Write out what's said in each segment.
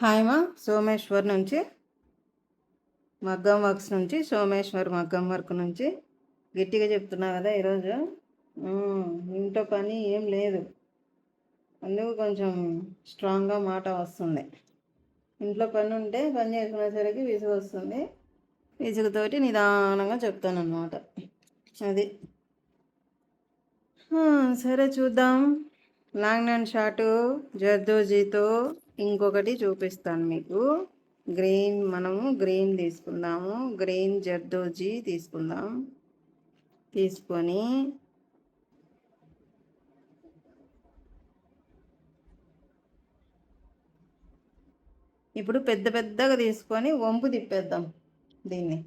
Hi మా సోమేశ్వర్ నుంచి మగ్గం వర్క్స్ నుంచి సోమేశ్వర్ మగ్గం వర్క్ నుంచి గట్టిగా చెప్తున్నా కదా ఈరోజు. ఇంట్లో పని ఏం లేదు, అందుకు కొంచెం స్ట్రాంగ్గా మాట వస్తుంది. ఇంట్లో పని ఉంటే పని చేసుకునేసరికి విసుగు వస్తుంది. విసుగుతోటి నిదానంగా చెప్తానన్నమాట. అది సరే చూద్దాం. లాంగ్ అండ్ షార్ట్ జర్దోజీతో ఇంకొకటి చూపిస్తాను మీకు. మనము గ్రీన్ తీసుకుందాము. గ్రీన్ జర్దోజీ తీసుకుందాం. తీసుకొని ఇప్పుడు పెద్ద పెద్దగా తీసుకొని వంపు తిప్పేద్దాం దీన్ని.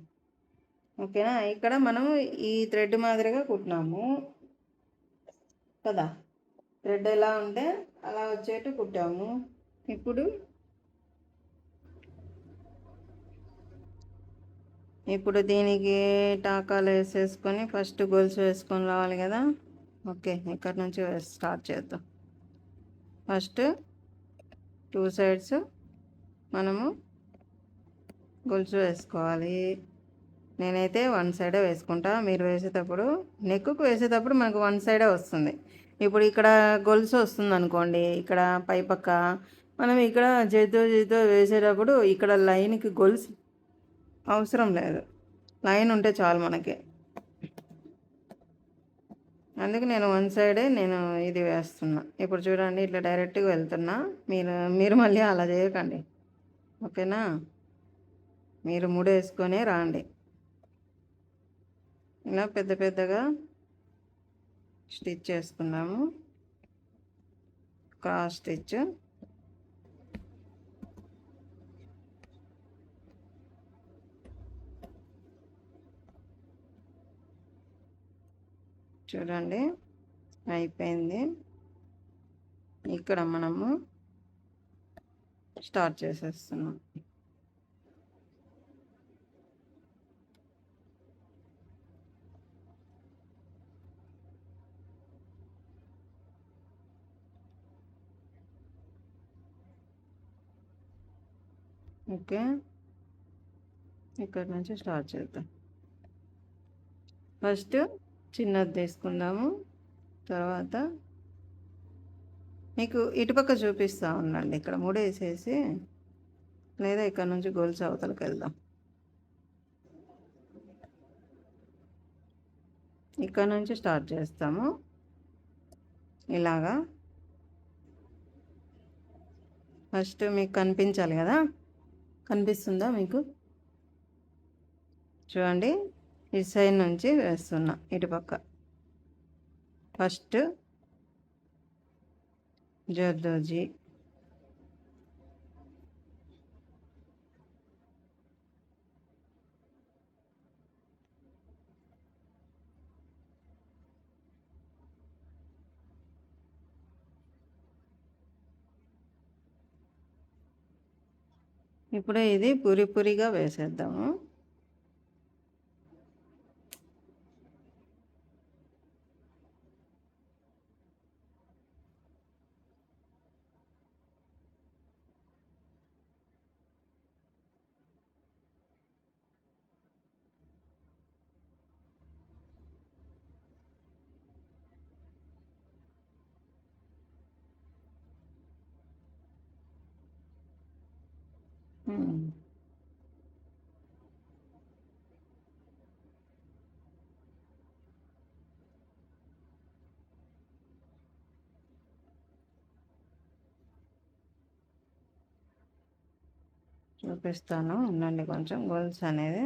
ఓకేనా? ఇక్కడ మనము ఈ థ్రెడ్ మాదిరిగా కుట్టినాము కదా. థ్రెడ్ ఎలా ఉంటే అలా వచ్చేట్టు కుట్టాము. ఇప్పుడు దీనికి టాకాలు వేసేసుకొని ఫస్ట్ గొలుసు వేసుకొని రావాలి కదా. ఓకే, ఇక్కడ నుంచి స్టార్ట్ చేద్దాం. ఫస్ట్ 2 సైడ్స్ మనము గొలుసు వేసుకోవాలి. నేనైతే 1 సైడే వేసుకుంటా. మీరు వేసేటప్పుడు నెక్కు వేసేటప్పుడు మనకు 1 సైడే వస్తుంది. ఇప్పుడు ఇక్కడ గొలుసు వస్తుంది అనుకోండి, ఇక్కడ పైపక్క మనం ఇక్కడ చేతితో వేసేటప్పుడు ఇక్కడ లైన్కి గొలుసు అవసరం లేదు, లైన్ ఉంటే చాలు మనకి. అందుకు నేను 1 సైడే ఇది వేస్తున్నా. ఇప్పుడు చూడండి, ఇట్లా డైరెక్ట్గా వెళ్తున్నా. మీరు మళ్ళీ అలా చేయకండి, ఓకేనా? మీరు ముడేసుకొనే రాండి. ఇలా పెద్ద పెద్దగా స్టిచ్ చేసుకుందాము. Cross stitch. చూడండి, అయిపోయింది. ఇక్కడ మనము స్టార్ట్ చేసేస్తున్నాం. ఓకే, ఇక్కడ నుంచి స్టార్ట్ చేద్దాం. ఫస్ట్ చిన్నది తీసుకుందాము. తర్వాత మీకు ఇటుపక్క చూపిస్తూ ఉండండి. ఇక్కడ ముడేసేసి లేదా ఇక్కడ నుంచి గొలుసు అవతలకి వెళ్దాం. ఇక్కడ నుంచి స్టార్ట్ చేస్తాము. ఇలాగా ఫస్ట్ మీకు కనిపించాలి కదా. కనిపిస్తుందా మీకు? చూడండి, ఇటు సైడ్ నుంచి వేస్తున్నా, ఇటుపక్క. ఫస్ట్ జర్దోజీ, ఇప్పుడే ఇది పురిగా వేసేద్దాము. చూపిస్తాను ఉండండి. కొంచెం గొలుసు అనేది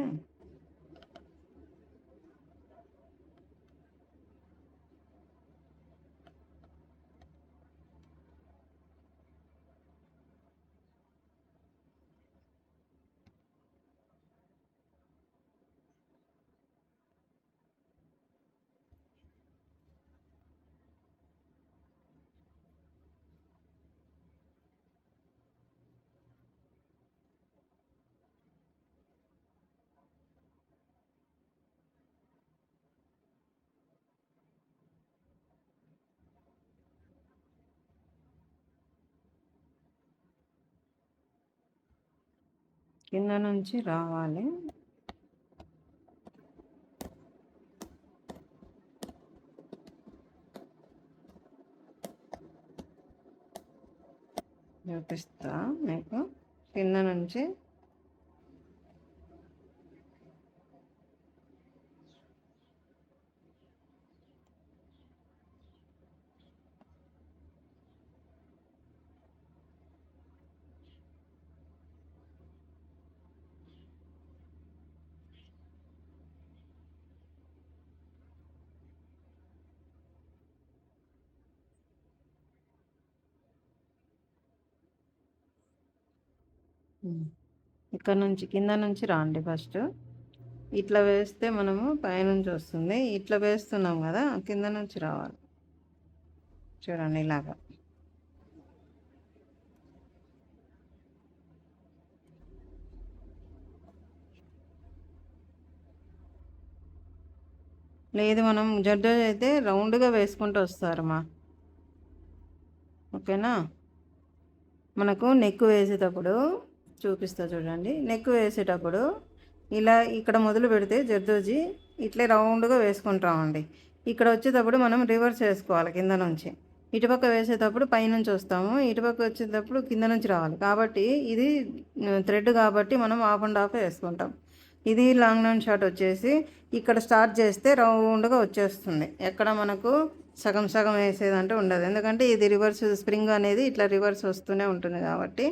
కింద నుంచి రావాలి. చూపిస్తా మీకు కింద నుంచి ఇక్కడ నుంచి కింద నుంచి రాండి. ఫస్ట్ ఇట్లా వేస్తే మనము పైనుంచి వస్తుంది. ఇట్లా వేస్తున్నాం కదా, కింద నుంచి రావాలి. చూడండి ఇలాగా. లేదు, మనం జర్దోజి అయితే రౌండ్గా వేసుకుంటూ వస్తారమ్మా. ఓకేనా. మనకు నెక్ వేసేటప్పుడు చూపిస్తా చూడండి. నెక్ వేసేటప్పుడు ఇలా ఇక్కడ మొదలు పెడితే జర్దోజి ఇట్లే రౌండ్గా వేసుకుంటామండి. ఇక్కడ వచ్చేటప్పుడు మనం రివర్స్ వేసుకోవాలి. కింద నుంచి ఇటుపక్క వేసేటప్పుడు పైనుంచి వస్తాము, ఇటుపక్క వచ్చేటప్పుడు కింద నుంచి రావాలి. కాబట్టి ఇది థ్రెడ్ కాబట్టి మనం హాఫ్ అండ్ హాఫ్ వేసుకుంటాం. ఇది లాంగ్ నౌన్ షార్ట్ వచ్చేసి ఇక్కడ స్టార్ట్ చేస్తే రౌండ్గా వచ్చేస్తుంది. ఎక్కడ మనకు సగం సగం వేసేదంటే ఉండదు. ఎందుకంటే ఇది రివర్స్ స్ప్రింగ్ అనేది ఇట్లా రివర్స్ వస్తూనే ఉంటుంది కాబట్టి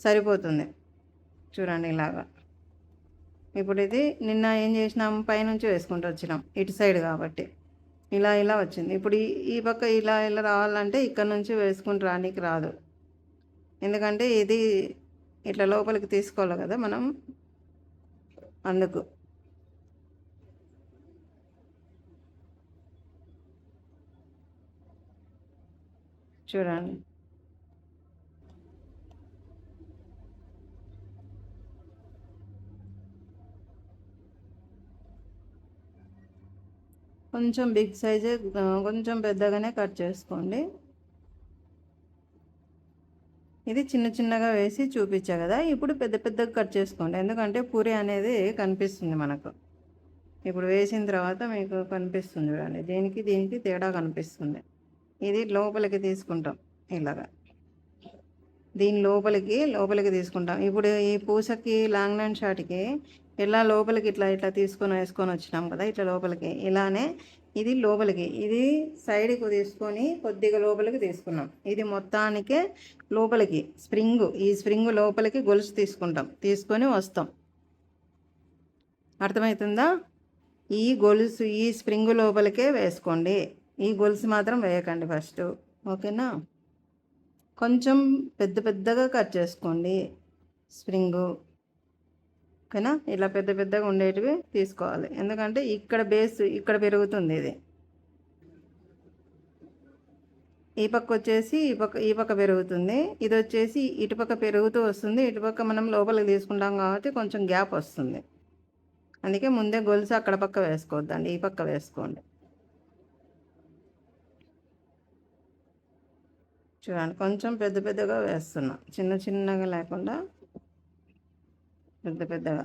సరిపోతుంది. చూడండి ఇలాగా. ఇప్పుడు ఇది నిన్న ఏం చేసినాం, పైనుంచి వేసుకుంటూ వచ్చినాం ఇటు సైడ్ కాబట్టి ఇలా ఇలా వచ్చింది. ఇప్పుడు ఈ పక్క ఇలా ఇలా రావాలంటే ఇక్కడ నుంచి వేసుకుంటూ రానికి రాదు. ఎందుకంటే ఇది ఇట్లా లోపలికి తీసుకోవాలి కదా మనం, అందుకు. చూడండి కొంచెం బిగ్ సైజే, కొంచెం పెద్దగానే కట్ చేసుకోండి. ఇది చిన్న చిన్నగా వేసి చూపించా కదా, ఇప్పుడు పెద్ద పెద్దగా కట్ చేసుకోండి. ఎందుకంటే పూరి అనేది కనిపిస్తుంది మనకు. ఇప్పుడు వేసిన తర్వాత మీకు కనిపిస్తుంది చూడండి, దీనికి తేడా కనిపిస్తుంది. ఇది లోపలికి తీసుకుంటాం ఇలాగా, దీని లోపలికి తీసుకుంటాం. ఇప్పుడు ఈ పూసకి లాంగ్ లైన్ షార్ట్కి ఇలా లోపలికి ఇట్లా ఇట్లా వేసుకొని వచ్చినాం కదా, ఇట్లా లోపలికి ఇలానే ఇది లోపలికి, ఇది సైడ్కి తీసుకొని కొద్దిగా లోపలికి తీసుకున్నాం. ఇది మొత్తానికే లోపలికి ఈ స్ప్రింగ్ లోపలికి గొలుసు తీసుకొని వస్తాం. అర్థమవుతుందా? ఈ గొలుసు ఈ స్ప్రింగ్ లోపలికే వేసుకోండి, ఈ గొలుసు మాత్రం వేయకండి ఫస్ట్. ఓకేనా. కొంచెం పెద్దగా కట్ చేసుకోండి స్ప్రింగు. ఓకేనా. ఇలా పెద్దగా ఉండేటివి తీసుకోవాలి. ఎందుకంటే ఇక్కడ బేస్ ఇక్కడ పెరుగుతుంది. ఇది ఈ పక్క వచ్చేసి ఈ పక్క పెరుగుతుంది. ఇది వచ్చేసి ఇటుపక్క పెరుగుతూ వస్తుంది. ఇటుపక్క మనం లోపలికి తీసుకుంటాం కాబట్టి కొంచెం గ్యాప్ వస్తుంది. అందుకే ముందే గొలుసు అక్కడ పక్క వేసుకోవద్దండి, ఈ పక్క వేసుకోండి. చూడండి కొంచెం పెద్దగా వేస్తున్నా, చిన్నగా లేకుండా పెద్దగా.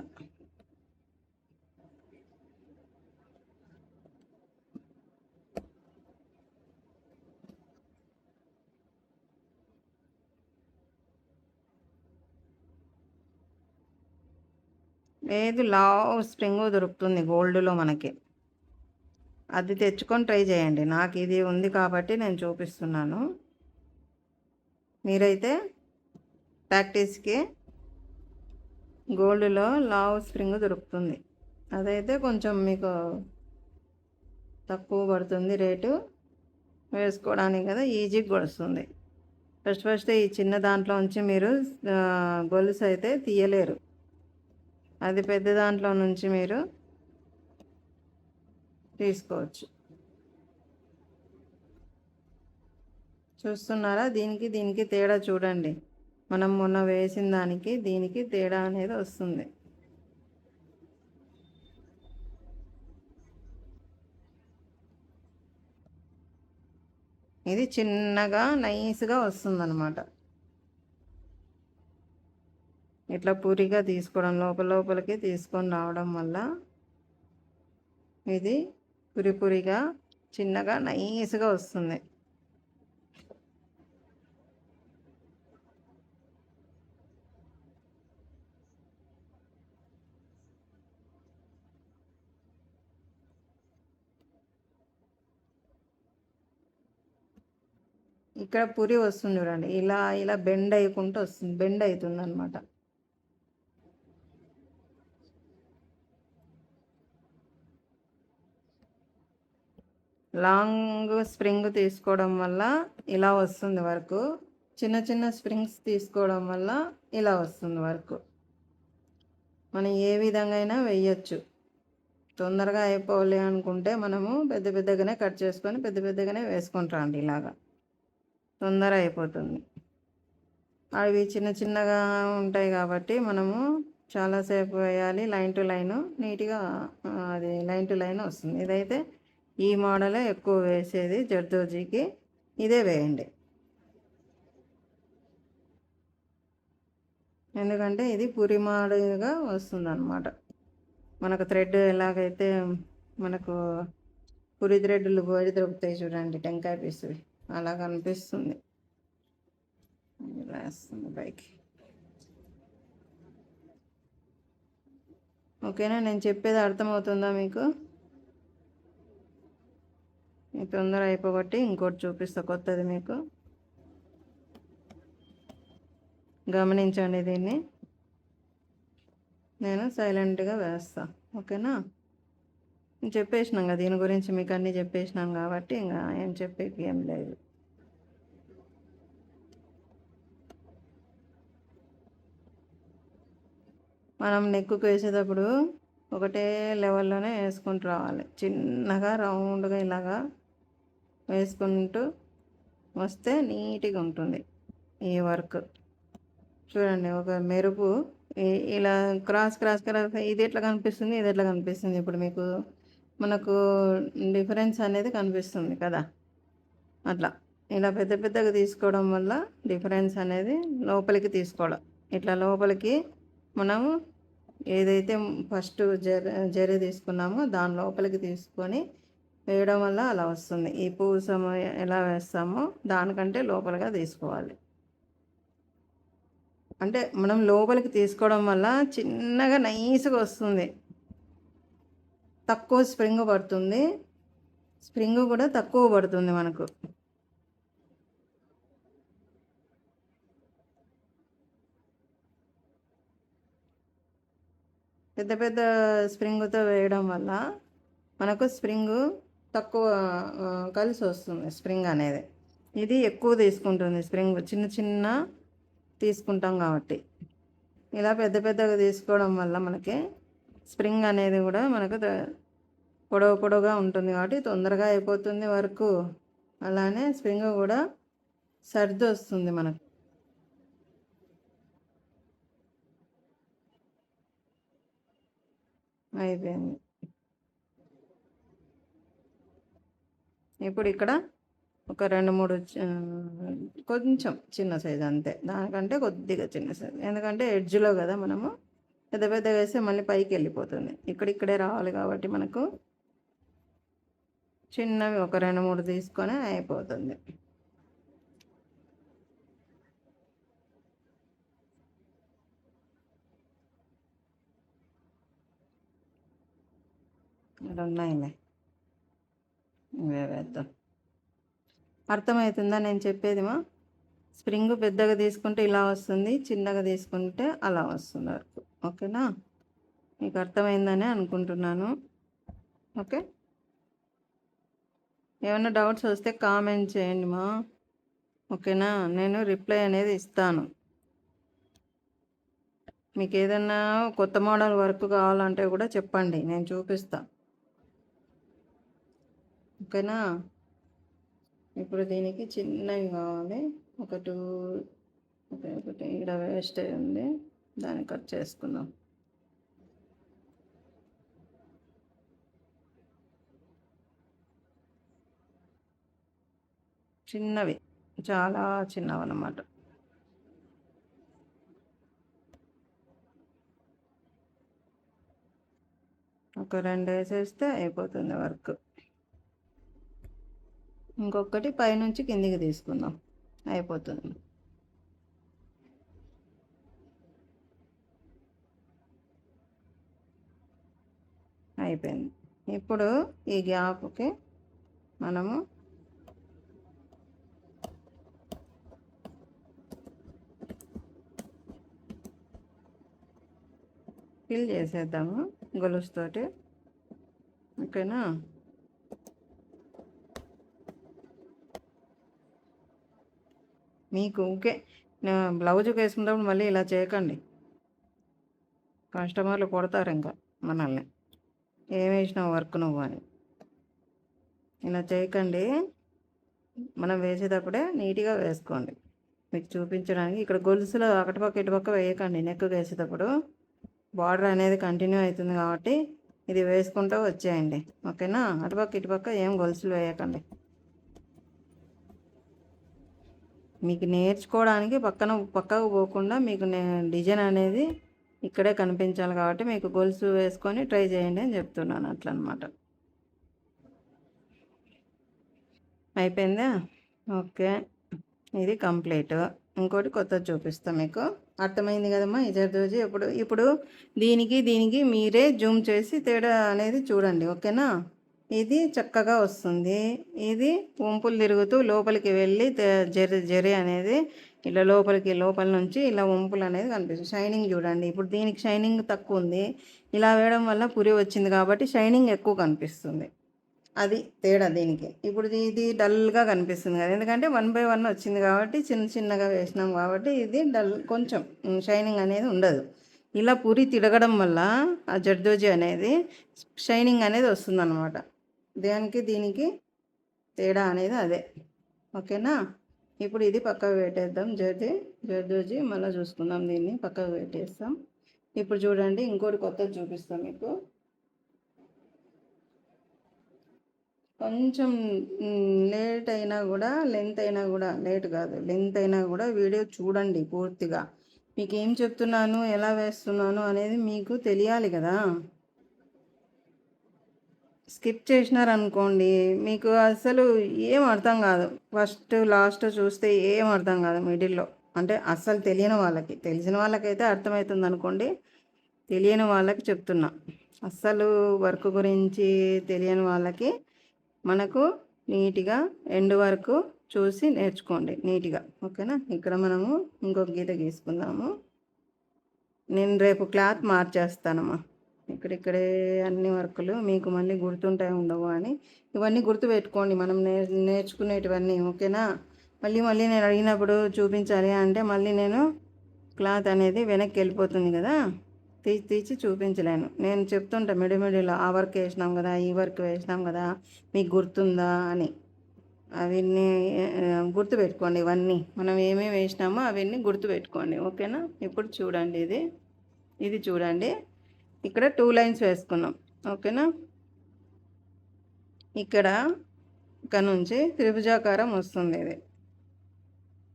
లేదు, లావ్ స్ప్రింగ్ దొరుకుతుంది గోల్డ్లో మనకి, అది తెచ్చుకొని ట్రై చేయండి. నాకు ఇది ఉంది కాబట్టి నేను చూపిస్తున్నాను. మీరైతే ప్రాక్టీస్కి గోల్డ్లో లావ్ స్ప్రింగ్ దొరుకుతుంది, అదైతే కొంచెం మీకు తక్కువ పడుతుంది రేటు, వేసుకోవడానికి కదా ఈజీగా గొలుస్తుంది. ఫస్ట్ ఈ చిన్న దాంట్లో నుంచి మీరు గొలుసు అయితే తీయలేరు, అది పెద్ద దాంట్లో నుంచి మీరు తీసుకోవచ్చు. చూస్తున్నారా? దీనికి తేడా చూడండి. మనం మొన్న వేసిన దానికి దీనికి తేడా అనేది వస్తుంది. ఇది చిన్నగా నైస్గా వస్తుందన్నమాట. ఇట్లా పూరిగా తీసుకోవడం లోపలికి తీసుకొని రావడం వల్ల ఇది పూరిగా చిన్నగా నైస్గా వస్తుంది. ఇక్కడ పూరి వస్తుంది చూడండి, ఇలా ఇలా బెండ్ అయ్యకుంటూ వస్తుంది, బెండ్ అవుతుంది అనమాట. లాంగ్ స్ప్రింగ్ తీసుకోవడం వల్ల ఇలా వస్తుంది వర్క్, చిన్న చిన్న స్ప్రింగ్స్ తీసుకోవడం వల్ల ఇలా వస్తుంది వర్క్. మనం ఏ విధంగా అయినా వేయచ్చు. తొందరగా అయిపోవాలి అనుకుంటే మనము పెద్ద పెద్దగానే కట్ చేసుకొని పెద్ద పెద్దగానే వేసుకుంటామండి. ఇలాగా తొందర అయిపోతుంది. అవి చిన్న చిన్నగా ఉంటాయి కాబట్టి మనము చాలాసేపు వేయాలి. లైన్ టు లైన్ నీట్గా అది లైన్ టు లైన్ వస్తుంది. ఇదైతే ఈ మోడలే ఎక్కువ వేసేది జర్దోజీకి, ఇదే వేయండి. ఎందుకంటే ఇది పూరి మోడల్గా వస్తుంది అన్నమాట. మనకు థ్రెడ్ ఎలాగైతే మనకు పూరి థ్రెడ్లు బోడి దొరుకుతాయి చూడండి, టెంకాయ పీసులు, అలా కనిపిస్తుంది. వేస్తుంది పైకి. ఓకేనా, నేను చెప్పేది అర్థమవుతుందా మీకు? తొందర అయిపోబట్టి ఇంకోటి చూపిస్తా కొత్తది మీకు. గమనించండి, దీన్ని నేను సైలెంట్గా వేస్తా. ఓకేనా, నేను చెప్పేసినాం కదా దీని గురించి, మీకు అన్నీ చెప్పేసినాను కాబట్టి ఇంకా ఏం చెప్పేకి ఏం లేదు. మనం నెక్కుకు వేసేటప్పుడు ఒకటే లెవెల్లోనే వేసుకుంటూ రావాలి. చిన్నగా రౌండ్గా ఇలాగా వేసుకుంటూ వస్తే నీట్గా ఉంటుంది ఈ వర్క్. చూడండి, ఒక మెరుపు ఇలా క్రాస్ ఇది ఎట్లా కనిపిస్తుంది, ఇది ఎట్లా కనిపిస్తుంది, ఇప్పుడు మీకు మనకు డిఫరెన్స్ అనేది కనిపిస్తుంది కదా. అట్లా ఇలా పెద్ద పెద్దగా తీసుకోవడం వల్ల డిఫరెన్స్ అనేది లోపలికి తీసుకోవడం. ఇట్లా లోపలికి మనము ఏదైతే ఫస్ట్ జరి తీసుకున్నామో దాని లోపలికి తీసుకొని వేయడం వల్ల అలా వస్తుంది. ఈ పూసము ఎలా వేస్తామో దానికంటే లోపలిగా తీసుకోవాలి. అంటే మనం లోపలికి తీసుకోవడం వల్ల చిన్నగా నైస్గా వస్తుంది. తక్కువ స్ప్రింగ్ పడుతుంది, స్ప్రింగ్ కూడా తక్కువ పడుతుంది మనకు. పెద్ద పెద్ద స్ప్రింగ్తో వేయడం వల్ల మనకు స్ప్రింగ్ తక్కువ కలిసి వస్తుంది స్ప్రింగ్ అనేది. ఇది ఎక్కువ తీసుకుంటుంది స్ప్రింగ్, చిన్న చిన్న తీసుకుంటాం కాబట్టి. ఇలా పెద్ద పెద్దగా తీసుకోవడం వల్ల మనకి స్ప్రింగ్ అనేది కూడా మనకు పొడవుగా ఉంటుంది కాబట్టి తొందరగా అయిపోతుంది వర్క్. అలానే స్ప్రింగ్ కూడా సర్ది వస్తుంది మనకు. అయిపోయింది. ఇప్పుడు ఇక్కడ ఒక 2-3 కొంచెం చిన్న సైజు అంతే, దానికంటే కొద్దిగా చిన్న సైజు. ఎందుకంటే ఎడ్జ్లో కదా మనము పెద్ద పెద్దగా వేస్తే మళ్ళీ పైకి వెళ్ళిపోతుంది. ఇక్కడే రావాలి కాబట్టి మనకు చిన్నవి ఒక 2-3 తీసుకొని అయిపోతుంది. ఇక్కడ ఉన్నాయిలే, ఇవే వేద్దాం. అర్థమవుతుందా నేను చెప్పేదిమా? స్ప్రింగ్ పెద్దగా తీసుకుంటే ఇలా వస్తుంది, చిన్నగా తీసుకుంటే అలా వస్తుంది వరకు. ఓకేనా, మీకు అర్థమైందని అనుకుంటున్నాను. ఓకే, ఏమైనా డౌట్స్ వస్తే కామెంట్ చేయండి మా. ఓకేనా, నేను రిప్లై అనేది ఇస్తాను. మీకు ఏదైనా కొత్త మోడల్ వర్క్ కావాలంటే కూడా చెప్పండి, నేను చూపిస్తా. ఓకేనా, ఇప్పుడు దీనికి చిన్నవి కావాలి. ఒకటి ఇక్కడ వేస్ట్ అయి ఉంది, దాన్ని కట్ చేసుకుందాం. చిన్నవి, చాలా చిన్నవి అన్నమాట. ఒక 2 వేసేస్తే అయిపోతుంది వర్క్. ఇంకొకటి పైనుంచి కిందికి తీసుకుందాం, అయిపోతుంది. అయిపోయింది. ఇప్పుడు ఈ గ్యాప్కి మనము ఫిల్ చేసేద్దాము గొలుసుతోటి, ఓకేనా. మీకు ఓకే, బ్లౌజ్కి వేసుకున్నప్పుడు మళ్ళీ ఇలా చేయకండి, కస్టమర్లు కొడతారు ఇంకా మనల్ని, ఏం వేసినావు వర్క్ నువ్వు అని. ఇలా చేయకండి, మనం వేసేటప్పుడే నీట్గా వేసుకోండి. మీకు చూపించడానికి ఇక్కడ గొలుసులో అకటిపక్క ఇటుపక్క వేయకండి. నెక్ వేసేటప్పుడు బార్డర్ అనేది కంటిన్యూ అవుతుంది కాబట్టి ఇది వేసుకుంటూ వచ్చేయండి, ఓకేనా. అటుపక్క ఇటుపక్క ఏం గొలుసులు వేయకండి. మీకు నేర్చుకోవడానికి పక్కకు పోకుండా మీకు డిజైన్ అనేది ఇక్కడే కనిపించాలి కాబట్టి మీకు గొలుసు వేసుకొని ట్రై చేయండి అని చెప్తున్నాను, అట్లా అనమాట. అయిపోయిందా? ఓకే, ఇది కంప్లీట్. ఇంకోటి కొత్తది చూపిస్తాం మీకు. అర్థమైంది కదమ్మా ఈ జర్దోజీ. ఇప్పుడు దీనికి మీరే జూమ్ చేసి తేడా అనేది చూడండి, ఓకేనా. ఇది చక్కగా వస్తుంది. ఇది వంపులు తిరుగుతూ లోపలికి వెళ్ళి జరి అనేది ఇలా లోపల నుంచి ఇలా వంపులు అనేది కనిపిస్తుంది. షైనింగ్ చూడండి, ఇప్పుడు దీనికి షైనింగ్ తక్కువ ఉంది, ఇలా వేయడం వల్ల పురి వచ్చింది కాబట్టి షైనింగ్ ఎక్కువ కనిపిస్తుంది. అది తేడా దీనికి. ఇప్పుడు ఇది డల్గా కనిపిస్తుంది కదా, ఎందుకంటే 1 by 1 వచ్చింది కాబట్టి చిన్నగా వేసినాం కాబట్టి ఇది డల్, కొంచెం షైనింగ్ అనేది ఉండదు. ఇలా పూరి తిరగడం వల్ల ఆ జర్దోజీ అనేది షైనింగ్ అనేది వస్తుందన్నమాట. దీనికి తేడా అనేది అదే, ఓకేనా. ఇప్పుడు ఇది పక్కకు పెట్టేద్దాం, జర్దోజీ మళ్ళీ చూసుకుందాం, దీన్ని పక్కకు పెట్టేస్తాం. ఇప్పుడు చూడండి ఇంకోటి కొత్తది చూపిస్తాం మీకు. కొంచెం లేట్ అయినా కూడా, లెంత్ అయినా కూడా, లేట్ కాదు లెంత్ అయినా కూడా వీడియో చూడండి పూర్తిగా. మీకు ఏం చెప్తున్నాను, ఎలా వేస్తున్నాను అనేది మీకు తెలియాలి కదా. స్కిప్ చేసినారనుకోండి మీకు అసలు ఏం అర్థం కాదు. ఫస్ట్ లాస్ట్ చూస్తే ఏం అర్థం కాదు మిడిల్లో. అంటే అస్సలు తెలియని వాళ్ళకి, తెలిసిన వాళ్ళకైతే అర్థమవుతుంది అనుకోండి, తెలియని వాళ్ళకి చెప్తున్నా. అస్సలు వర్క్ గురించి తెలియని వాళ్ళకి మనకు నీట్గా ఎండ్ వరకు చూసి నేర్చుకోండి నీట్గా, ఓకేనా. ఇక్కడ మనము ఇంకొక గీత గీసుకుందాము. నేను రేపు క్లాత్ మార్చేస్తానమ్మా. ఇక్కడే అన్ని వర్కులు మీకు మళ్ళీ గుర్తుంటాయి ఉండవు అని ఇవన్నీ గుర్తుపెట్టుకోండి, మనం నేర్చుకునేటివన్నీ, ఓకేనా. మళ్ళీ నేను అడిగినప్పుడు చూపించాలి అంటే మళ్ళీ నేను క్లాత్ అనేది వెనక్కి వెళ్ళిపోతుంది కదా, తీసి చూపించలేను. నేను చెప్తుంటా మిడిలో ఆ వర్క్ వేసినాం కదా, ఈ వర్క్ వేసినాం కదా, మీకు గుర్తుందా అని. అవన్నీ గుర్తుపెట్టుకోండి, ఇవన్నీ మనం ఏమేమి వేసినామో అవన్నీ గుర్తుపెట్టుకోండి, ఓకేనా. ఇప్పుడు చూడండి, ఇది చూడండి, ఇక్కడ 2 లైన్స్ వేసుకున్నాం, ఓకేనా. ఇక్కడ నుంచి త్రిభుజాకారం వస్తుంది. ఇది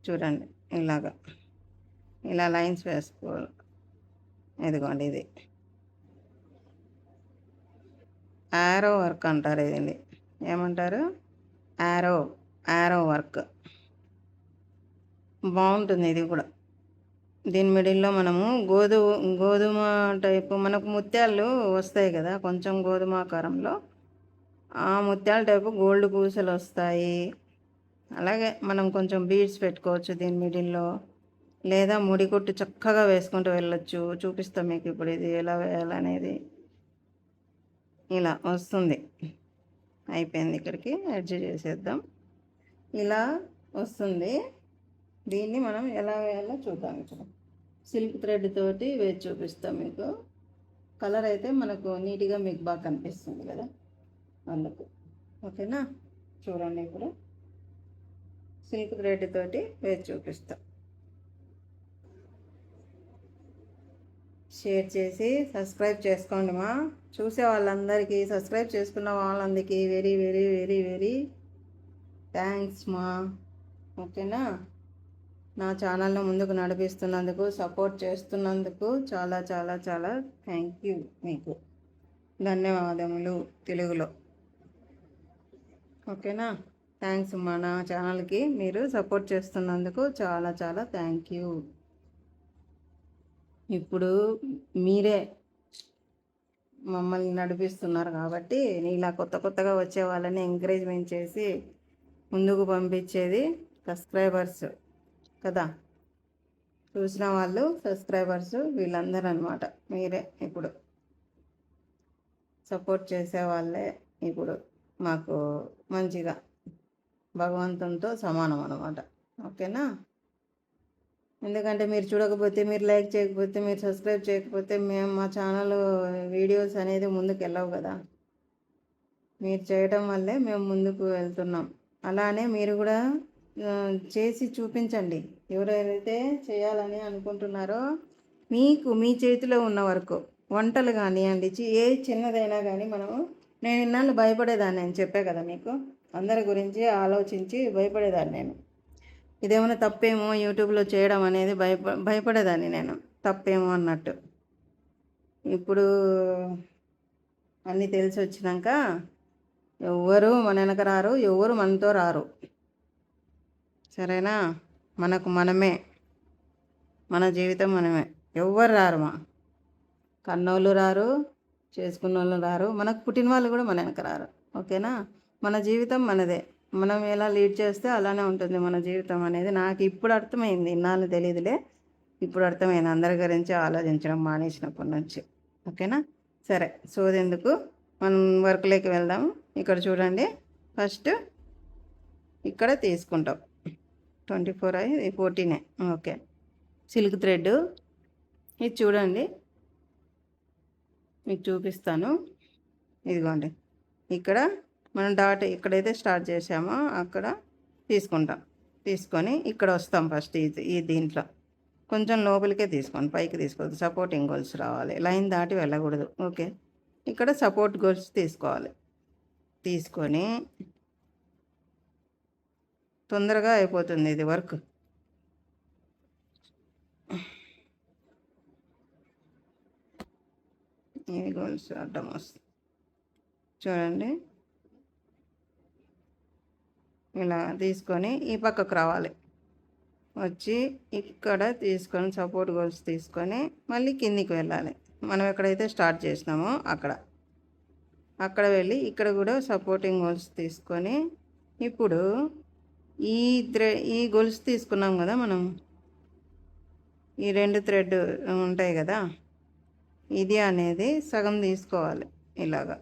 చూడండి, ఇలా లైన్స్ వేసుకోవాలి. ఇదిగోండి, ఇది యారో వర్క్ అంటారు. ఇది ఏమంటారు, యారో వర్క్. బాగుంటుంది ఇది కూడా. దీని మిడిల్లో మనము గోధుమ టైపు మనకు ముత్యాలు వస్తాయి కదా, కొంచెం గోధుమ ఆకారంలో ఆ ముత్యాల టైపు గోల్డ్ పూసలు వస్తాయి. అలాగే మనం కొంచెం బీడ్స్ పెట్టుకోవచ్చు దీని మిడిల్లో, లేదా ముడికుట్టు చక్కగా వేసుకుంటూ వెళ్ళొచ్చు. చూపిస్తాం మీకు ఇప్పుడు ఇది ఎలా వేయాలనేది. ఇలా వస్తుంది. అయిపోయింది, ఇక్కడికి అడ్జస్ట్ చేసేద్దాం. ఇలా వస్తుంది. దీన్ని మనం ఎలా వేయాలో చూద్దాం. ఇక్కడ సిల్క్ థ్రెడ్ తోటి వేసి చూపిస్తాం మీకు. కలర్ అయితే మనకు నీట్గా మీకు బాగా కనిపిస్తుంది కదా, అందుకు, ఓకేనా. చూడండి, ఇప్పుడు సిల్క్ థ్రెడ్ తోటి వేసి చూపిస్తాం. షేర్ చేసి సబ్స్క్రైబ్ చేసుకోండి మా. చూసే వాళ్ళందరికీ, సబ్స్క్రైబ్ చేసుకున్న వాళ్ళందరికీ very very very very thanks మా, ఓకేనా. నా ఛానల్ను ముందుకు నడిపిస్తున్నందుకు, సపోర్ట్ చేస్తున్నందుకు చాలా చాలా చాలా థ్యాంక్ యూ మీకు. ధన్యవాదములు తెలుగులో. ఓకేనా? థ్యాంక్స్ మన ఛానల్కి మీరు సపోర్ట్ చేస్తున్నందుకు చాలా చాలా థ్యాంక్ యూ. ఇప్పుడు మీరే మమ్మల్ని నడిపిస్తున్నారు కాబట్టి ఇలా కొత్త కొత్తగా వచ్చే వాళ్ళని ఎంకరేజ్మెంట్ చేసి ముందుకు పంపించేది సబ్స్క్రైబర్స్ కదా. చూసిన వాళ్ళు సబ్స్క్రైబర్స్ వీళ్ళందరూ అనమాట. మీరే ఇప్పుడు సపోర్ట్ చేసే వాళ్ళే ఇప్పుడు మాకు మంచిగా భగవంతునితో సమానం అనమాట. ఓకేనా? ఎందుకంటే మీరు చూడకపోతే, మీరు లైక్ చేయకపోతే, మీరు సబ్స్క్రైబ్ చేయకపోతే మేము మా ఛానల్ వీడియోస్ అనేది ముందుకు వెళ్ళవు కదా. మీరు చేయడం వల్లే మేము ముందుకు వెళ్తున్నాం. అలానే మీరు కూడా చేసి చూపించండి. ఎవరైతే చేయాలని అనుకుంటున్నారో మీకు మీ చేతిలో ఉన్న వరకు వంటలు కానివ్వండి, ఏ చిన్నదైనా కానీ మనము నేను ఇన్నాళ్ళు భయపడేదాన్ని, నేను చెప్పే కదా మీకు. అందరి గురించి ఆలోచించి భయపడేదాన్ని నేను. ఇదేమైనా తప్పేమో యూట్యూబ్లో చేయడం అనేది భయపడేదాన్ని నేను, తప్పేమో అన్నట్టు. ఇప్పుడు అన్నీ తెలిసి వచ్చినాక ఎవ్వరు మన వెనక రారు, ఎవరు మనతో రారు. సరేనా? మనకు మనమే, మన జీవితం మనమే. ఎవ్వరు రారు, మా కన్నోళ్ళు రారు, చేసుకున్న వాళ్ళు రారు, మనకు పుట్టిన వాళ్ళు కూడా మన వెనక రారు. ఓకేనా? మన జీవితం మనదే. మనం ఎలా లీడ్ చేస్తే అలానే ఉంటుంది మన జీవితం అనేది. నాకు ఇప్పుడు అర్థమైంది, ఇన్నాళ్ళు తెలియదులే, ఇప్పుడు అర్థమైంది అందరి గురించి ఆలోచించడం మానేసినప్పటి నుంచి. ఓకేనా? సరే, సోదెందుకు, మనం వర్క్లోకి వెళ్దాము. ఇక్కడ చూడండి, ఫస్ట్ ఇక్కడ తీసుకుంటాం 24 ఇది 14. ఓకే, సిల్క్ థ్రెడ్ ఇది చూడండి, మీకు చూపిస్తాను. ఇదిగోండి, ఇక్కడ మనం డాట్ ఎక్కడైతే స్టార్ట్ చేసామో అక్కడ తీసుకుంటాం. తీసుకొని ఇక్కడ వస్తాం. ఫస్ట్ ఈ దీంట్లో కొంచెం లోపలికే తీసుకోండి, పైకి తీసుకోవద్దు. సపోర్టింగ్ గోల్స్ రావాలి, లైన్ దాటి వెళ్ళకూడదు. ఓకే, ఇక్కడ సపోర్ట్ గోల్స్ తీసుకోవాలి. తీసుకొని తొందరగా అయిపోతుంది ఇది వర్క్. ఈ గోల్స్ అడ్డం వస్తుంది చూడండి. ఇలా తీసుకొని ఈ పక్కకు రావాలి. వచ్చి ఇక్కడ తీసుకొని సపోర్ట్ గోల్స్ తీసుకొని మళ్ళీ కిందికి వెళ్ళాలి. మనం ఎక్కడైతే స్టార్ట్ చేసినామో అక్కడ వెళ్ళి ఇక్కడ కూడా సపోర్టింగ్ గోల్స్ తీసుకొని ఇప్పుడు ఈ గోల్స్ తీసుకున్నాం కదా మనం, ఈ 2 థ్రెడ్ ఉంటాయి కదా, ఇది అనేది సగం తీసుకోవాలి. ఇలాగా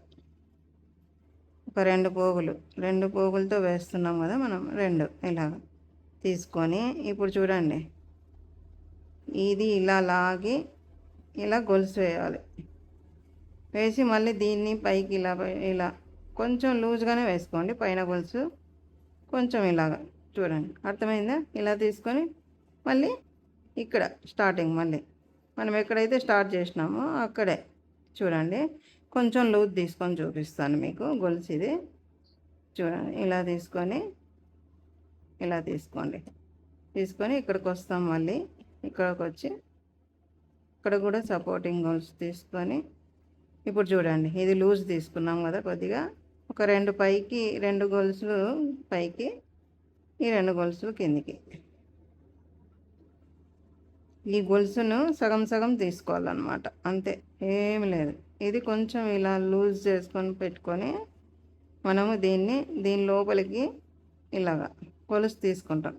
ఒక 2 పోగులతో వేస్తున్నాం కదా మనం, 2 ఇలాగ తీసుకొని ఇప్పుడు చూడండి, ఇది ఇలా లాగి ఇలా గొలుసు వేయాలి. వేసి మళ్ళీ దీన్ని పైకి ఇలా కొంచెం లూజ్గానే వేసుకోండి. పైన గొలుసు కొంచెం ఇలాగా చూడండి, అర్థమైందా? ఇలా తీసుకొని మళ్ళీ ఇక్కడ స్టార్టింగ్ మళ్ళీ మనం ఎక్కడైతే స్టార్ట్ చేసినామో అక్కడే చూడండి, కొంచెం లూజ్ తీసుకొని చూపిస్తాను మీకు. గొలుసు ఇది చూడండి, ఇలా తీసుకొని ఇలా తీసుకోండి. తీసుకొని ఇక్కడికి వస్తాం. మళ్ళీ ఇక్కడికి వచ్చి ఇక్కడ కూడా సపోర్టింగ్ గొలుసు తీసుకొని ఇప్పుడు చూడండి, ఇది లూజ్ తీసుకున్నాం కదా కొద్దిగా, ఒక 2 పైకి, 2 గొలుసులు పైకి, ఈ 2 గొలుసులు కిందికి. ఈ గొలుసును సగం సగం తీసుకోవాలన్నమాట, అంతే, ఏమి లేదు. ఇది కొంచెం ఇలా లూజ్ చేసుకొని పెట్టుకొని మనము దీని లోపలికి ఇలాగా గొలుసు తీసుకుంటాం.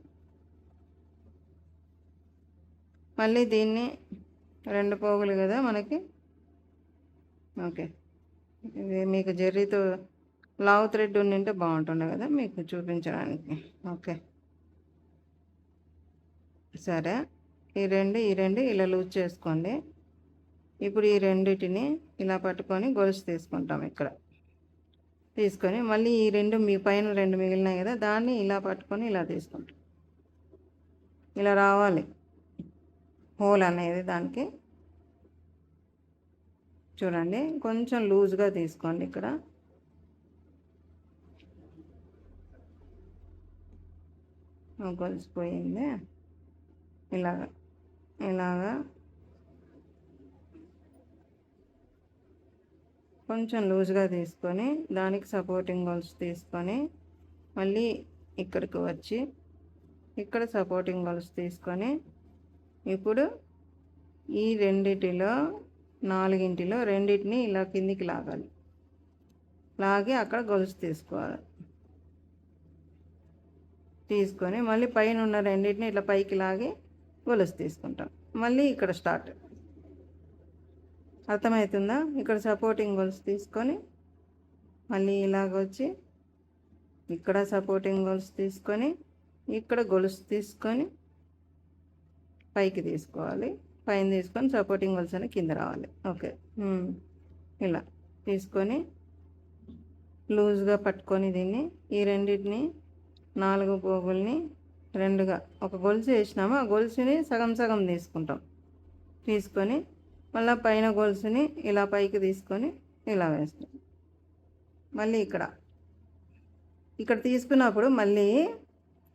మళ్ళీ దీన్ని 2 పోగులు కదా మనకి. ఓకే, ఇది మీకు జెర్రీతో లావు థ్రెడ్ ఉండింటే బాగుంటుండే కదా మీకు చూపించడానికి. ఓకే, సరే, ఈ రెండు ఇలా లూజ్ చేసుకోండి. ఇప్పుడు ఈ రెండిటిని ఇలా పట్టుకొని గొలుసు తీసుకుంటాం. ఇక్కడ తీసుకొని మళ్ళీ ఈ 2 మీ పైన 2 మిగిలినాయి కదా, దాన్ని ఇలా పట్టుకొని ఇలా తీసుకుంటాం. ఇలా రావాలి హోల్ అనేది దానికి. చూడండి, కొంచెం లూజ్గా తీసుకోండి. ఇక్కడ గొలిసిపోయింది. ఇలాగా కొంచెం లూజ్గా తీసుకొని దానికి సపోర్టింగ్ గొలుసు తీసుకొని మళ్ళీ ఇక్కడికి వచ్చి ఇక్కడ సపోర్టింగ్ గొలుసు తీసుకొని ఇప్పుడు ఈ రెండిటిలో నాలుగింటిలో రెండింటిని ఇలా కిందికి లాగాలి. లాగి అక్కడ గొలుసు తీసుకోవాలి. తీసుకొని మళ్ళీ పైన ఉన్న రెండింటిని ఇట్లా పైకి లాగి గొలుసు తీసుకుంటాం. మళ్ళీ ఇక్కడ స్టార్ట్. అర్థమవుతుందా? ఇక్కడ సపోర్టింగ్ గొలుసు తీసుకొని మళ్ళీ ఇలాగ వచ్చి ఇక్కడ సపోర్టింగ్ గొలుసు తీసుకొని ఇక్కడ గొలుసు తీసుకొని పైకి తీసుకోవాలి. పైన తీసుకొని సపోర్టింగ్ గొలుసు అని కింద రావాలి. ఓకే, ఇలా తీసుకొని లూజ్గా పట్టుకొని దీన్ని ఈ రెండింటిని 4 పోగుల్ని రెండుగా ఒక గొలుసు వేసినాము. ఆ గొలుసుని సగం సగం తీసుకుంటాం. తీసుకొని మళ్ళీ పైన గొలుసుని ఇలా పైకి తీసుకొని ఇలా వేస్తాం. మళ్ళీ ఇక్కడ తీసుకున్నప్పుడు మళ్ళీ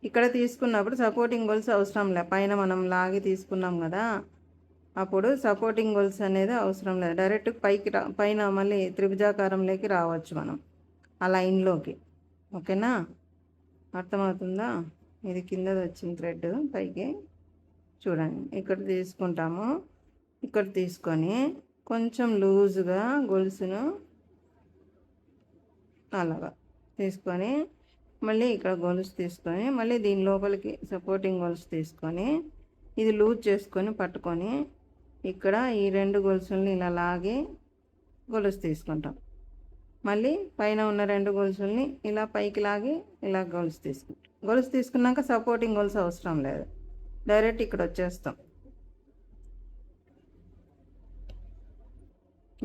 ఇక్కడ తీసుకున్నప్పుడు సపోర్టింగ్ గొలుసు అవసరం లే. పైన మనం లాగి తీసుకున్నాం కదా, అప్పుడు సపోర్టింగ్ గొలుసు అనేది అవసరం లేదు. డైరెక్ట్ పైన మళ్ళీ త్రిభుజాకారంలోకి రావచ్చు మనం ఆ లైన్లోకి. ఓకేనా? అర్థమవుతుందా? ఇది కిందది వచ్చిన థ్రెడ్ పైకి చూడండి. ఇక్కడ తీసుకుంటాము. ఇక్కడ తీసుకొని కొంచెం లూజుగా గొలుసును అలాగా తీసుకొని మళ్ళీ ఇక్కడ గొలుసు తీసుకొని మళ్ళీ దీని లోపలికి సపోర్టింగ్ గొలుసు తీసుకొని ఇది లూజ్ చేసుకొని పట్టుకొని ఇక్కడ ఈ 2 గొలుసుల్ని ఇలా లాగి గొలుసు తీసుకుంటాం. మళ్ళీ పైన ఉన్న 2 గొలుసుల్ని ఇలా పైకి లాగి ఇలా గొలుసు తీసుకుంటాం. గొలుసు తీసుకున్నాక సపోర్టింగ్ గొలుసు అవసరం లేదు. డైరెక్ట్ ఇక్కడ వచ్చేస్తాం.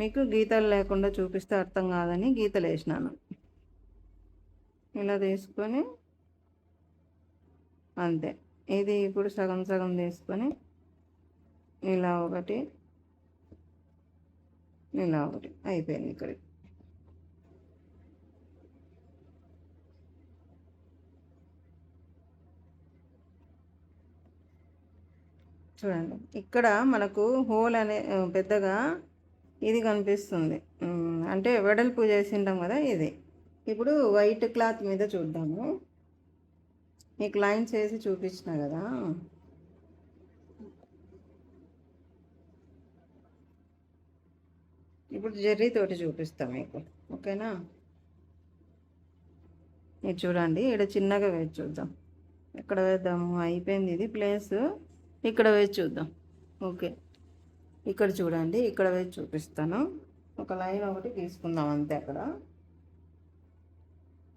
మీకు గీతలు లేకుండా చూపిస్తే అర్థం కాదని గీతలు వేసినాను. ఇలా తీసుకొని అంతే. ఇది ఇప్పుడు సగం సగం తీసుకొని ఇలా ఒకటి ఇలా ఒకటి అయిపోయింది. ఇక్కడ చూడండి, ఇక్కడ మనకు హోల్ అనే పెద్దగా ఇది కనిపిస్తుంది. అంటే వెడల్పు చేసింటాం కదా ఇది. ఇప్పుడు వైట్ క్లాత్ మీద చూద్దాము. మీకు లైన్స్ వేసి చూపించిన కదా, ఇప్పుడు జెర్రీ తోటి చూపిస్తాం మీకు. ఓకేనా? ఇది చూడండి, ఇక్కడ చిన్నగా వేసి చూద్దాం. ఎక్కడ వేద్దాము? అయిపోయింది ఇది ప్లేస్. ఇక్కడ వేసి చూద్దాం. ఓకే, ఇక్కడ చూడండి, ఇక్కడ వేసి చూపిస్తాను. ఒక లైన్ ఒకటి తీసుకుందాం అంతే. అక్కడ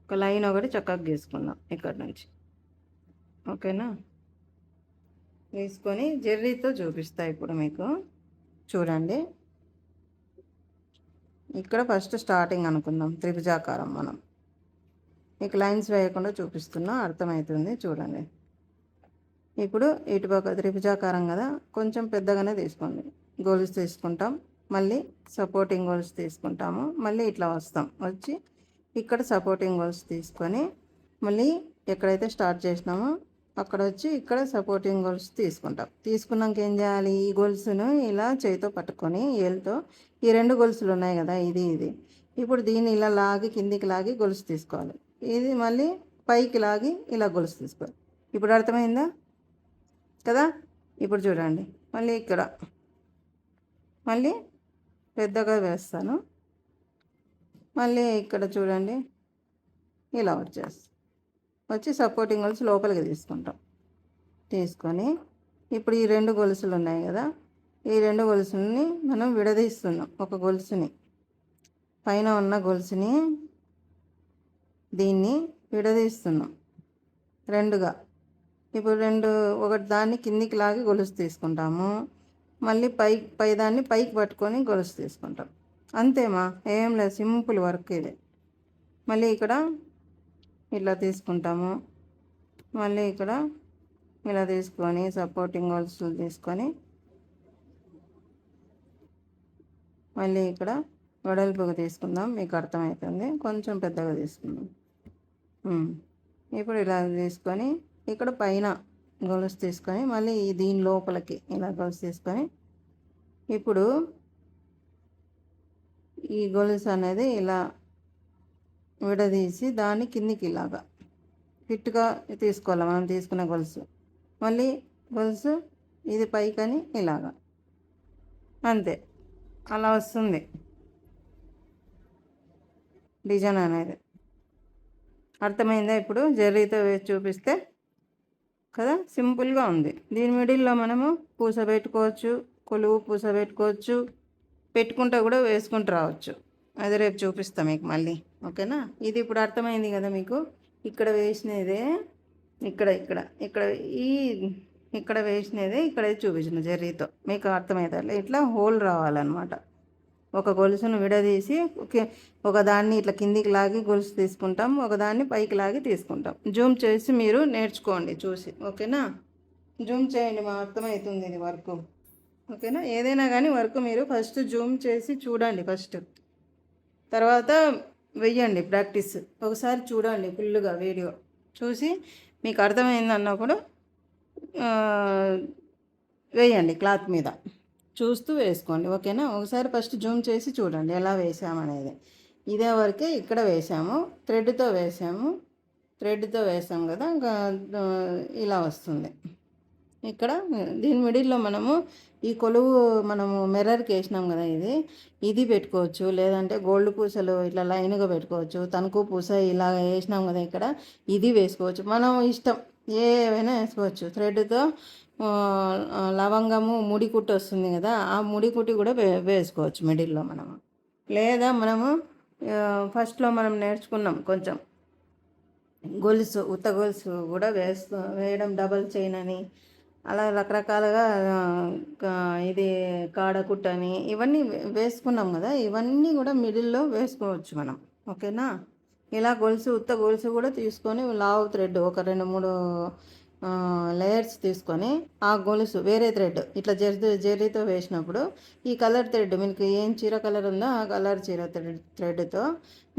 ఒక లైన్ ఒకటి చక్కగా గీసుకుందాం ఇక్కడ నుంచి. ఓకేనా? తీసుకొని జెర్రీతో చూపిస్తా ఇప్పుడు మీకు. చూడండి, ఇక్కడ ఫస్ట్ స్టార్టింగ్ అనుకుందాం. త్రిభుజాకారం మనం మీకు లైన్స్ వేయకుండా చూపిస్తున్నా, అర్థమవుతుంది. చూడండి, ఇప్పుడు ఇటుపక్క త్రిభుజాకారం కదా, కొంచెం పెద్దగానే తీసుకోండి. గొలుసు తీసుకుంటాం, మళ్ళీ సపోర్టింగ్ గొలుసు తీసుకుంటాము, మళ్ళీ ఇట్లా వస్తాం. వచ్చి ఇక్కడ సపోర్టింగ్ గొలుసు తీసుకొని మళ్ళీ ఎక్కడైతే స్టార్ట్ చేసినామో అక్కడ వచ్చి ఇక్కడ సపోర్టింగ్ గొలుసు తీసుకుంటాం. తీసుకున్నాక ఏం చేయాలి? ఈ గొలుసును ఇలా చేతితో పట్టుకొని ఏలుతో ఈ 2 గొలుసులు ఉన్నాయి కదా, ఇది ఇప్పుడు దీన్ని ఇలా లాగి కిందికి లాగి గొలుసు తీసుకోవాలి. ఇది మళ్ళీ పైకి లాగి ఇలా గొలుసు తీసుకోవాలి. ఇప్పుడు అర్థమైందా కదా? ఇప్పుడు చూడండి, మళ్ళీ ఇక్కడ మళ్ళీ పెద్దగా వేస్తాను. మళ్ళీ ఇక్కడ చూడండి, ఇలా వచ్చి సపోర్టింగ్ గొలుసు లోపలికి తీసుకుంటాం. తీసుకొని ఇప్పుడు ఈ 2 గొలుసులు ఉన్నాయి కదా, ఈ 2 గొలుసులని మనం విడదీస్తున్నాం. ఒక గొలుసుని పైన ఉన్న గొలుసుని దీన్ని విడదీస్తున్నాం రెండుగా. ఇప్పుడు ఒకటి దాన్ని కిందికి లాగి గొలుసు తీసుకుంటాము. మళ్ళీ పై దాన్ని పైకి పట్టుకొని గొలుసు తీసుకుంటాం. అంతేమా, ఏం లేదు, సింపుల్ వర్క్ ఇది. మళ్ళీ ఇక్కడ ఇలా తీసుకుంటాము. మళ్ళీ ఇక్కడ ఇలా తీసుకొని సపోర్టింగ్ గొలుసులు తీసుకొని మళ్ళీ ఇక్కడ వెడల్పుగా తీసుకుందాం. మీకు అర్థమవుతుంది. కొంచెం పెద్దగా తీసుకుందాం. ఇప్పుడు ఇలా తీసుకొని ఇక్కడ పైన గొలుసు తీసుకొని మళ్ళీ దీని లోపలికి ఇలా గొలుసు తీసుకొని ఇప్పుడు ఈ గొలుసు అనేది ఇలా విడదీసి దాన్ని కిందికి ఇలాగా ఫిట్గా తీసుకోవాలి మనం తీసుకున్న గొలుసు. మళ్ళీ గొలుసు ఇది పైకని ఇలాగా, అంతే. అలా వస్తుంది డిజైన్ అనేది. అర్థమైందా? ఇప్పుడు జరీతో వేసి చూపిస్తే కదా, సింపుల్గా ఉంది. దీని మిడిల్లో మనము పూస పెట్టుకోవచ్చు, కొలువు పూస పెట్టుకోవచ్చు, పెట్టుకుంటూ కూడా వేసుకుంటూ రావచ్చు. అది రేపు చూపిస్తాం మీకు మళ్ళీ, ఓకేనా? ఇది ఇప్పుడు అర్థమైంది కదా మీకు. ఇక్కడ వేసినదే ఇక్కడ ఇక్కడ ఇక్కడ ఈ ఇక్కడ వేసినదే ఇక్కడ చూపించిన జరీతో మీకు అర్థమవుతుంది. ఇట్లా హోల్ రావాలన్నమాట. ఒక గొలుసును విడదీసి ఒకదాన్ని ఇట్లా కిందికి లాగి గొలుసు తీసుకుంటాం, ఒకదాన్ని పైకి లాగి తీసుకుంటాం. జూమ్ చేసి మీరు నేర్చుకోండి చూసి, ఓకేనా? జూమ్ చేయండి, మా అర్థమవుతుంది ఇది వర్క్, ఓకేనా? ఏదైనా కానీ వర్క్ మీరు ఫస్ట్ జూమ్ చేసి చూడండి ఫస్ట్, తర్వాత వెయ్యండి ప్రాక్టీస్. ఒకసారి చూడండి ఫుల్గా వీడియో చూసి మీకు అర్థమైంది అన్నప్పుడు వేయండి క్లాత్ మీద, చూస్తూ వేసుకోండి, ఓకేనా? ఒకసారి ఫస్ట్ జూమ్ చేసి చూడండి ఎలా వేసామనేది. ఇదే వరకే ఇక్కడ వేసాము, థ్రెడ్తో వేసాము కదా, ఇంకా ఇలా వస్తుంది. ఇక్కడ దీని మిడిల్లో మనము ఈ కొలువు మనము మిర్రర్కి వేసినాం కదా, ఇది పెట్టుకోవచ్చు, లేదంటే గోల్డ్ పూసలు ఇట్లా లైన్గా పెట్టుకోవచ్చు, తణుకు పూస ఇలా వేసినాం కదా ఇక్కడ, ఇది వేసుకోవచ్చు. మనం ఇష్టం ఏవైనా వేసుకోవచ్చు. థ్రెడ్తో లవంగము ముడి కుట్టు వస్తుంది కదా, ఆ ముడి కుట్టి కూడా వేసుకోవచ్చు మిడిల్లో మనము. లేదా మనము ఫస్ట్లో మనం నేర్చుకున్నాం కొంచెం గొలుసు, ఉత్త గొలుసు కూడా వేయడం, డబల్ చైన్ అని అలా రకరకాలుగా ఇది కాడకుట్టు అని ఇవన్నీ వేసుకున్నాం కదా, ఇవన్నీ కూడా మిడిల్లో వేసుకోవచ్చు మనం, ఓకేనా? ఇలా గొలుసు, ఉత్త గొలుసు కూడా తీసుకొని లావు థ్రెడ్ ఒక 2-3 లేయర్స్ తీసుకొని ఆ గొలుసు వేరే థ్రెడ్ ఇట్లా జరీతో వేసినప్పుడు ఈ కలర్ థ్రెడ్ మీకు ఏం చీర కలర్ ఉందో ఆ కలర్ చీర థ్రెడ్తో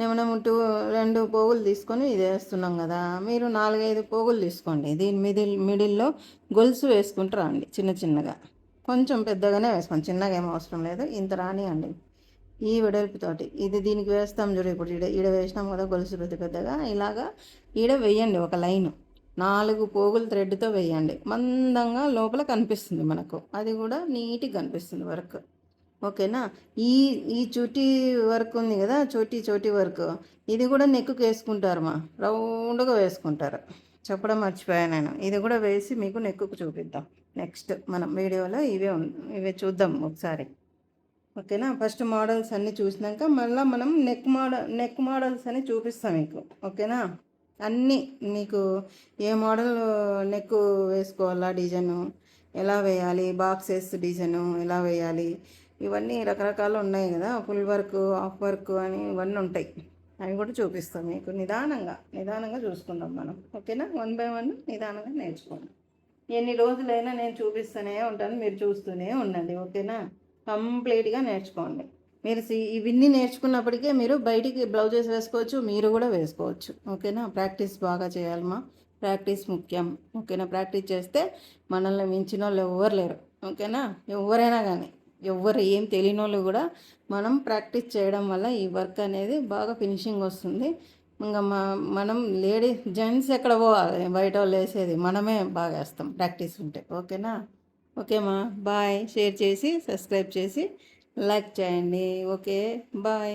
మనం 2 పోగులు తీసుకొని ఇది వేస్తున్నాం కదా, మీరు 4-5 పోగులు తీసుకోండి. దీని మిడిల్లో గొలుసు వేసుకుంటూ రండి, చిన్నగా కొంచెం పెద్దగానే వేసుకోండి, చిన్నగా ఏం అవసరం లేదు, ఇంత రానియండి ఈ వెడల్పుతోటి. ఇది దీనికి వేస్తాం చూడు, ఇప్పుడు ఈడ వేసినాం కదా గొలుసు పెద్దగా, ఇలాగా ఈడ వేయండి ఒక లైను, 4 పోగులు థ్రెడ్తో వేయండి, మందంగా లోపల కనిపిస్తుంది మనకు, అది కూడా నీట్గా కనిపిస్తుంది వర్క్, ఓకేనా? ఈ చోటీ వర్క్ ఉంది కదా, చోటీ వర్క్, ఇది కూడా నెక్కుకు వేసుకుంటారు, రౌండ్గా వేసుకుంటారు. చెప్పడం మర్చిపోయాను నేను, ఇది కూడా వేసి మీకు నెక్కుకు చూపిద్దాం నెక్స్ట్ మనం వీడియోలో. ఇవే చూద్దాం ఒకసారి, ఓకేనా? ఫస్ట్ మోడల్స్ అన్నీ చూసినాక మళ్ళీ మనం నెక్ మోడల్స్ అని చూపిస్తాం మీకు, ఓకేనా? అన్నీ మీకు ఏ మోడల్ నెక్ వేసుకోవాలా, డిజైను ఎలా వేయాలి, బాక్సెస్ డిజైను ఎలా వేయాలి, ఇవన్నీ రకరకాలు ఉన్నాయి కదా, ఫుల్ వర్క్, హాఫ్ వర్క్ అని ఇవన్నీ ఉంటాయి. అవి కూడా చూపిస్తాం మీకు నిదానంగా చూసుకుందాం మనం, ఓకేనా? 1 by 1 నిదానంగా నేర్చుకోండి. ఎన్ని రోజులైనా నేను చూపిస్తూనే ఉంటాను, మీరు చూస్తూనే ఉండండి, ఓకేనా? కంప్లీట్గా నేర్చుకోండి. మీరు ఇవన్నీ నేర్చుకున్నప్పటికే మీరు బయటికి బ్లౌజెస్ వేసుకోవచ్చు, మీరు కూడా వేసుకోవచ్చు, ఓకేనా? ప్రాక్టీస్ బాగా చేయాలమ్మా, ప్రాక్టీస్ ముఖ్యం, ఓకేనా? ప్రాక్టీస్ చేస్తే మనల్ని మించిన వాళ్ళు ఎవ్వరు లేరు, ఓకేనా? ఎవరైనా కానీ ఎవ్వరు ఏం తెలియని వాళ్ళు కూడా మనం ప్రాక్టీస్ చేయడం వల్ల ఈ వర్క్ అనేది బాగా ఫినిషింగ్ వస్తుంది. ఇంకా మనం జెంట్స్ ఎక్కడ పోవాలి, బయట వాళ్ళు వేసేది, మనమే బాగా వేస్తాం ప్రాక్టీస్ ఉంటే, ఓకేనా? ఓకేమ్మా, బాయ్. షేర్ చేసి సబ్స్క్రైబ్ చేసి లైక్ చేయండి, ఓకే, బాయ్.